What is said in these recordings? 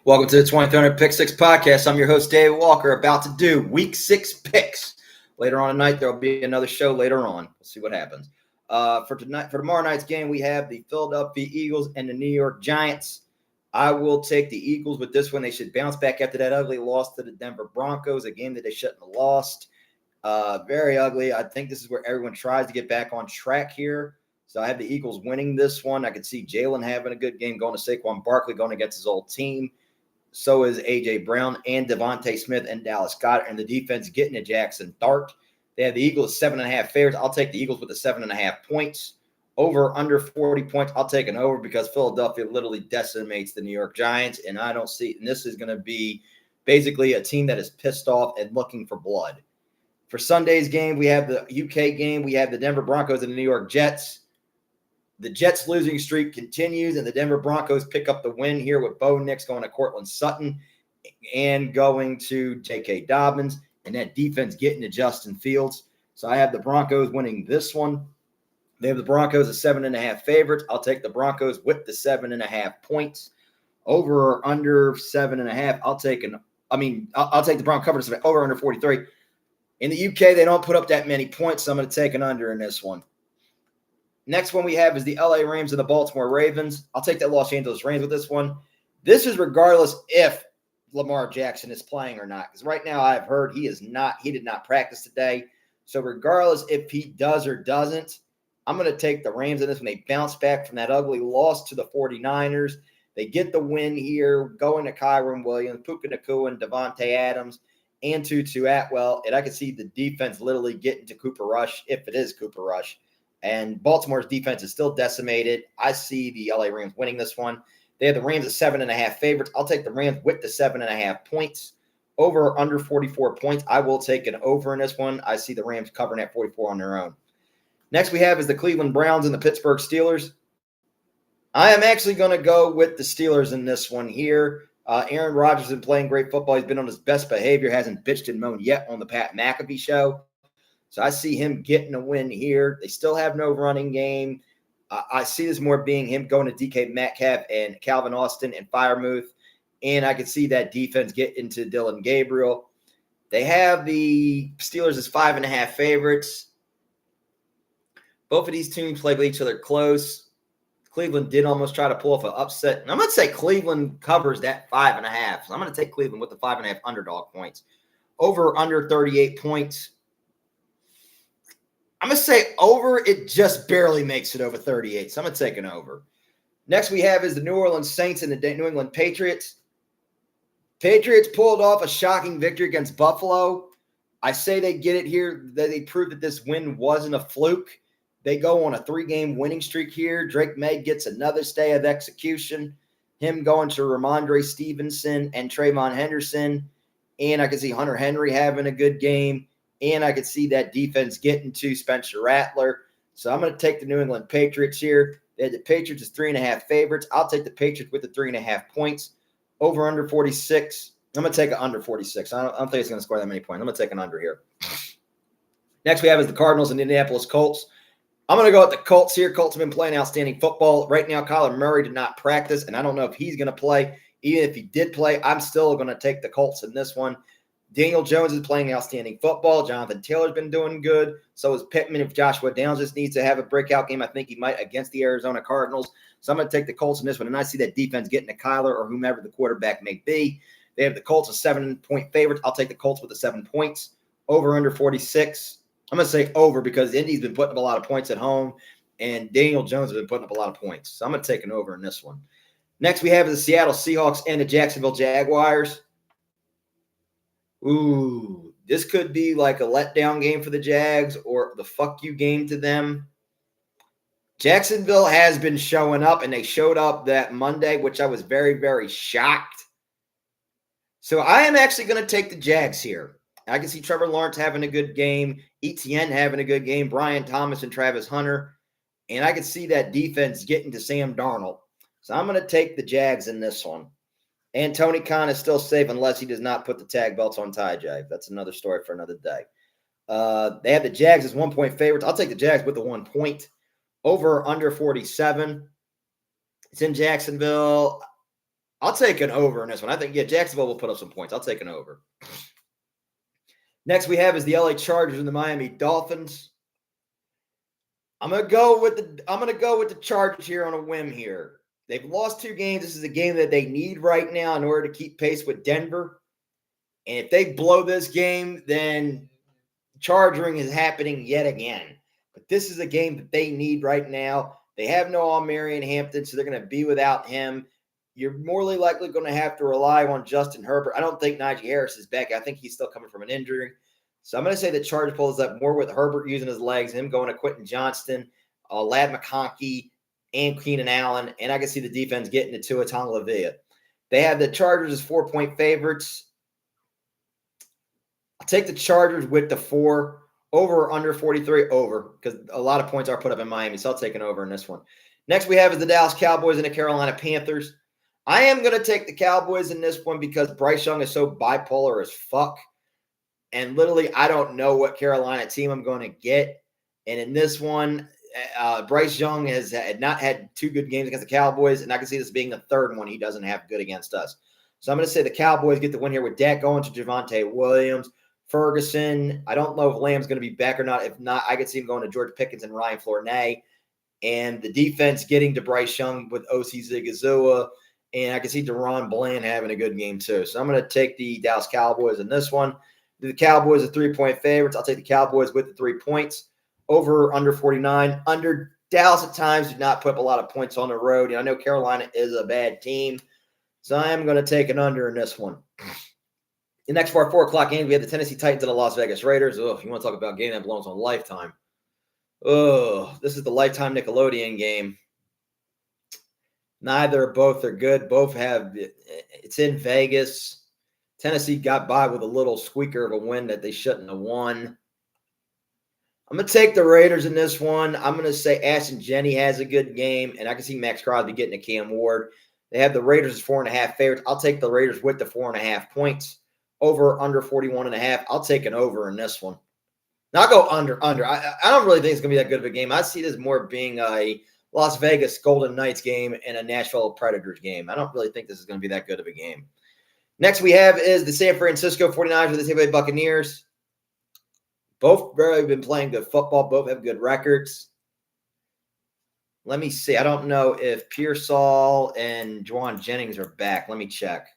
Welcome to the 2300 Pick Six podcast. I'm your host, Dave Walker, about to do Week 6 picks. Later on tonight, there will be another show later on. We'll see what happens. For tomorrow night's game, we have the Philadelphia Eagles and the New York Giants. I will take the Eagles with this one. They should bounce back after that ugly loss to the Denver Broncos, a game that they shouldn't have lost. Very ugly. I think this is where everyone tries to get back on track here. So I have the Eagles winning this one. I could see Jalen having a good game, going to Saquon Barkley, going against his old team. So is A.J. Brown and Devontae Smith and Dallas Goedert, and the defense getting to Jackson Dart. They have the Eagles 7.5 favorites. I'll take the Eagles with the 7.5 points. Over under 40 points. I'll take an over because Philadelphia literally decimates the New York Giants, and I don't see – and this is going to be basically a team that is pissed off and looking for blood. For Sunday's game, we have the UK game. We have the Denver Broncos and the New York Jets. The Jets' losing streak continues, and the Denver Broncos pick up the win here with Bo Nix going to Cortland Sutton and going to J.K. Dobbins, and that defense getting to Justin Fields. So I have the Broncos winning this one. They have the Broncos as 7.5 favorites. I'll take the Broncos with the 7.5 points. Over or under 7.5. I'll take the Broncos coverage over under 43. In the UK, they don't put up that many points, so I'm going to take an under in this one. Next one we have is the LA Rams and the Baltimore Ravens. I'll take that Los Angeles Rams with this one. This is regardless if Lamar Jackson is playing or not, because right now I've heard he did not practice today. So regardless if he does or doesn't, I'm going to take the Rams in this when they bounce back from that ugly loss to the 49ers. They get the win here, going to Kyren Williams, Puka Nacua, and Devontae Adams, and Tutu Atwell. And I can see the defense literally getting to Cooper Rush, if it is Cooper Rush. And Baltimore's defense is still decimated. I see the LA Rams winning this one. They have the Rams at 7.5 favorites. I'll take the Rams with the 7.5 points. Over or under 44 points. I will take an over in this one. I see the Rams covering at 44 on their own. Next we have is the Cleveland Browns and the Pittsburgh Steelers. I am actually going to go with the Steelers in this one here. Aaron Rodgers has been playing great football. He's been on his best behavior. Hasn't bitched and moaned yet on the Pat McAfee show. So I see him getting a win here. They still have no running game. I see this more being him going to DK Metcalf and Calvin Austin and Freiermuth. And I can see that defense get into Dylan Gabriel. They have the Steelers as 5.5 favorites. Both of these teams play with each other close. Cleveland did almost try to pull off an upset. And I'm going to say Cleveland covers that 5.5. So I'm going to take Cleveland with the 5.5 underdog points. Over or under 38 points. I'm going to say over. It just barely makes it over 38. So I'm going to take an over. Next we have is the New Orleans Saints and the New England Patriots. Patriots pulled off a shocking victory against Buffalo. I say they get it here. They proved that this win wasn't a fluke. They go on a 3-game winning streak here. Drake May gets another stay of execution. Him going to Ramondre Stevenson and Trayvon Henderson. And I can see Hunter Henry having a good game. And I could see that defense getting to Spencer Rattler. So I'm going to take the New England Patriots here. They had the Patriots as 3.5 favorites. I'll take the Patriots with the 3.5 points. Over under 46. I'm going to take an under 46. I don't think it's going to score that many points. I'm going to take an under here. Next we have is the Cardinals and the Indianapolis Colts. I'm going to go with the Colts here. Colts have been playing outstanding football. Right now, Kyler Murray did not practice, and I don't know if he's going to play. Even if he did play, I'm still going to take the Colts in this one. Daniel Jones is playing outstanding football. Jonathan Taylor's been doing good. So is Pittman. If Joshua Downs just needs to have a breakout game, I think he might against the Arizona Cardinals. So I'm going to take the Colts in this one. And I see that defense getting to Kyler or whomever the quarterback may be. They have the Colts as 7-point favorites. I'll take the Colts with the 7 points. Over under 46. I'm going to say over because Indy's been putting up a lot of points at home. And Daniel Jones has been putting up a lot of points. So I'm going to take an over in this one. Next we have the Seattle Seahawks and the Jacksonville Jaguars. Ooh, this could be like a letdown game for the Jags or the fuck you game to them. Jacksonville has been showing up, and they showed up that Monday, which I was very, very shocked. So I am actually going to take the Jags here. I can see Trevor Lawrence having a good game, Etienne having a good game, Brian Thomas and Travis Hunter, and I can see that defense getting to Sam Darnold. So I'm going to take the Jags in this one. And Tony Khan is still safe unless he does not put the tag belts on Ty Jag. That's another story for another day. They have the Jags as 1-point favorites. I'll take the Jags with the 1 point. Over under 47. It's in Jacksonville. I'll take an over in this one. I think, Jacksonville will put up some points. I'll take an over. Next we have is the LA Chargers and the Miami Dolphins. I'm gonna go with the Chargers here on a whim here. They've lost 2 games. This is a game that they need right now in order to keep pace with Denver. And if they blow this game, then charging is happening yet again. But this is a game that they need right now. They have no All-Marion Hampton, so they're going to be without him. You're more likely going to have to rely on Justin Herbert. I don't think Najee Harris is back. I think he's still coming from an injury. So I'm going to say the Chargers pulls up more with Herbert using his legs, him going to Quentin Johnston, Ladd McConkey, and Keenan Allen. And I can see the defense getting to Tua Tagovailoa. They have the Chargers as 4-point favorites. I'll take the Chargers with the 4. Over or under 43? Over, because a lot of points are put up in Miami, so I'll take an over in this one. Next we have is the Dallas Cowboys and the Carolina Panthers. I am going to take the Cowboys in this one because Bryce Young is so bipolar as fuck. And literally, I don't know what Carolina team I'm going to get. And in this one, Bryce Young has not had 2 good games against the Cowboys, and I can see this being the 3rd one he doesn't have good against us. So I'm going to say the Cowboys get the win here with Dak going to Javonte Williams. Ferguson, I don't know if Lamb's going to be back or not. If not, I could see him going to George Pickens and Ryan Fournette. And the defense getting to Bryce Young with O.C. Zigazua. And I can see Deron Bland having a good game too. So I'm going to take the Dallas Cowboys in this one. The Cowboys are 3-point favorites. I'll take the Cowboys with the 3 points. Over, under 49. Under Dallas at times did not put up a lot of points on the road. I know Carolina is a bad team. So I am going to take an under in this one. The next for our 4 o'clock game, we have the Tennessee Titans and the Las Vegas Raiders. Oh, if you want to talk about a game that belongs on Lifetime. Oh, this is the Lifetime Nickelodeon game. Neither or both are good. Both have – it's in Vegas. Tennessee got by with a little squeaker of a win that they shouldn't have won. I'm going to take the Raiders in this one. I'm going to say Ashton Jenny has a good game, and I can see Max Crosby getting a Cam Ward. They have the Raiders as 4.5 favorites. I'll take the Raiders with the 4.5 points. Over, under 41.5. I'll take an over in this one. Now I'll go under. I don't really think it's going to be that good of a game. I see this more being a Las Vegas Golden Knights game and a Nashville Predators game. I don't really think this is going to be that good of a game. Next we have is the San Francisco 49ers with the Tampa Bay Buccaneers. Both really been playing good football. Both have good records. Let me see. I don't know if Pearsall and Juwan Jennings are back. Let me check.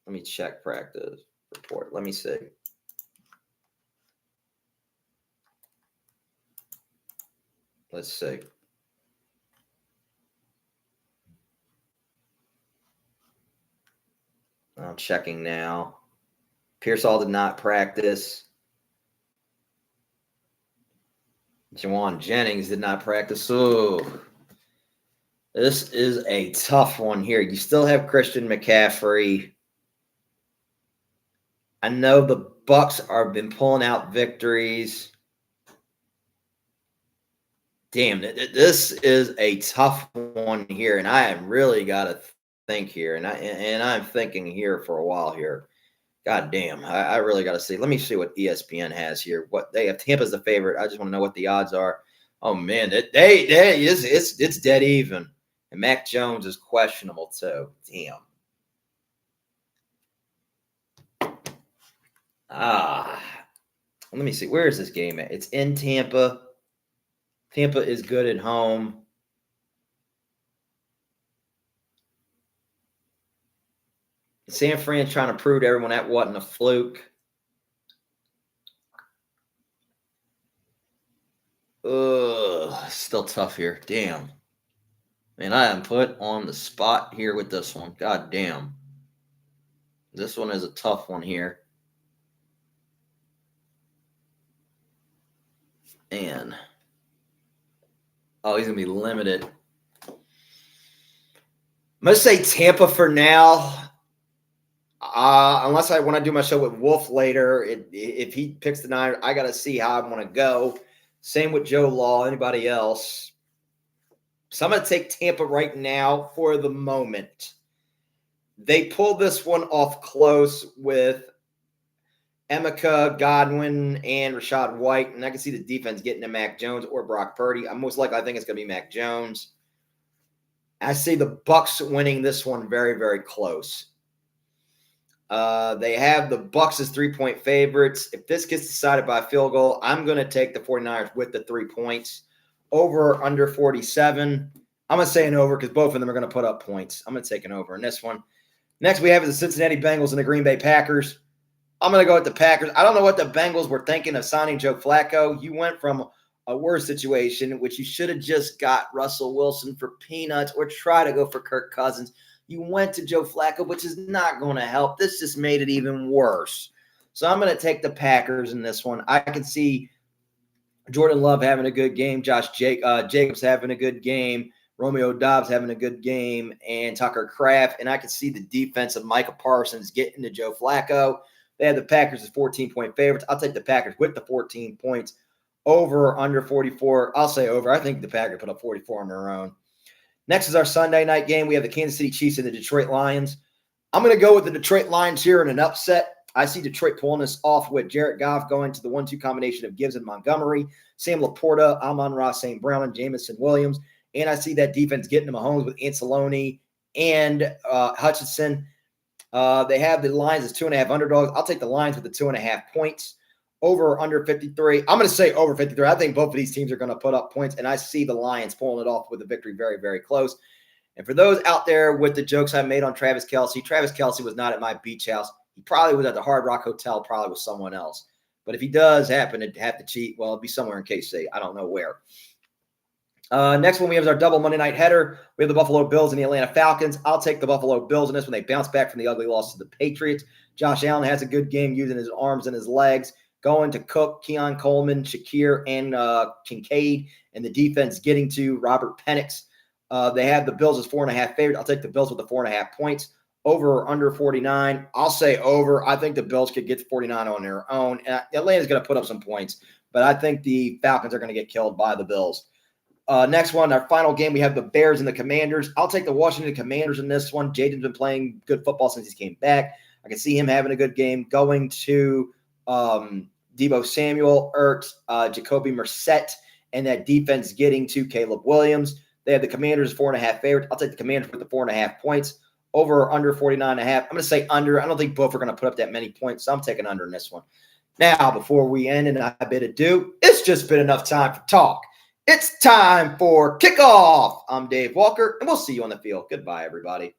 Let me check practice report. Let me see. Let's see. I'm checking now. Pearsall did not practice. Juwan Jennings did not practice. So this is a tough one here. You still have Christian McCaffrey. I know the Bucs have been pulling out victories. Damn, this is a tough one here, and I have really got to think here, and I'm thinking here for a while here. God damn, I really got to see. Let me see what ESPN has here. What they have, Tampa's the favorite. I just want to know what the odds are. Oh man, it's dead even, and Mac Jones is questionable too. Damn. Let me see. Where is this game at? It's in Tampa. Tampa is good at home. San Fran's trying to prove to everyone that wasn't a fluke. Still tough here. Damn. Man, I am put on the spot here with this one. God damn. This one is a tough one here. And he's going to be limited. I'm going to say Tampa for now. Unless I want to do my show with Wolf later. If he picks the Niners, I got to see how I want to go. Same with Joe Law, anybody else. So I'm going to take Tampa right now for the moment. They pulled this one off close with Emeka, Godwin, and Rachaad White. And I can see the defense getting to Mac Jones or Brock Purdy. I think it's going to be Mac Jones. I see the Bucks winning this one very, very close. They have the Bucks as 3-point favorites. If this gets decided by a field goal, I'm going to take the 49ers with the 3 points. Over or under 47. I'm going to say an over because both of them are going to put up points. I'm going to take an over in this one. Next, we have the Cincinnati Bengals and the Green Bay Packers. I'm going to go with the Packers. I don't know what the Bengals were thinking of signing Joe Flacco. You went from a worse situation, which you should have just got Russell Wilson for peanuts or try to go for Kirk Cousins. You went to Joe Flacco, which is not going to help. This just made it even worse. So I'm going to take the Packers in this one. I can see Jordan Love having a good game, Josh Jacobs having a good game, Romeo Doubs having a good game, and Tucker Kraft. And I can see the defense of Micah Parsons getting to Joe Flacco. They have the Packers as 14-point favorites. I'll take the Packers with the 14 points. Over or under 44. I'll say over. I think the Packers put up 44 on their own. Next is our Sunday night game. We have the Kansas City Chiefs and the Detroit Lions. I'm going to go with the Detroit Lions here in an upset. I see Detroit pulling this off with Jared Goff going to the 1-2 combination of Gibbs and Montgomery, Sam Laporta, Amon-Ra St. Brown, and Jamison Williams. And I see that defense getting to Mahomes with Anceloni and Hutchinson. They have the Lions as 2.5 underdogs. I'll take the Lions with the 2.5 points. Over or under 53. I'm going to say over 53. I think both of these teams are going to put up points, and I see the Lions pulling it off with a victory very, very close. And for those out there with the jokes I made on Travis Kelce was not at my beach house. He probably was at the Hard Rock Hotel, probably with someone else. But if he does happen to have to cheat, well, it'll be somewhere in KC. I don't know where. Next one we have is our double Monday night header. We have the Buffalo Bills and the Atlanta Falcons. I'll take the Buffalo Bills in this when they bounce back from the ugly loss to the Patriots. Josh Allen has a good game using his arms and his legs. Going to Cook, Keon Coleman, Shakir, and Kincaid, and the defense getting to Robert Penix. They have the Bills as 4.5 favorites. I'll take the Bills with the 4.5 points. Over or under 49. I'll say over. I think the Bills could get to 49 on their own. And Atlanta's going to put up some points, but I think the Falcons are going to get killed by the Bills. Next one, our final game, we have the Bears and the Commanders. I'll take the Washington Commanders in this one. Jaden's been playing good football since he came back. I can see him having a good game. Going to Deebo Samuel, Ertz, Jacoby Brissett, and that defense getting to Caleb Williams. They have the Commanders 4.5 favorites. I'll take the Commanders with the 4.5 points. Over or under 49.5. I'm going to say under. I don't think both are going to put up that many points, so I'm taking under in this one. Now, before we end and I bid adieu, it's just been enough time for talk. It's time for kickoff. I'm Dave Walker, and we'll see you on the field. Goodbye, everybody.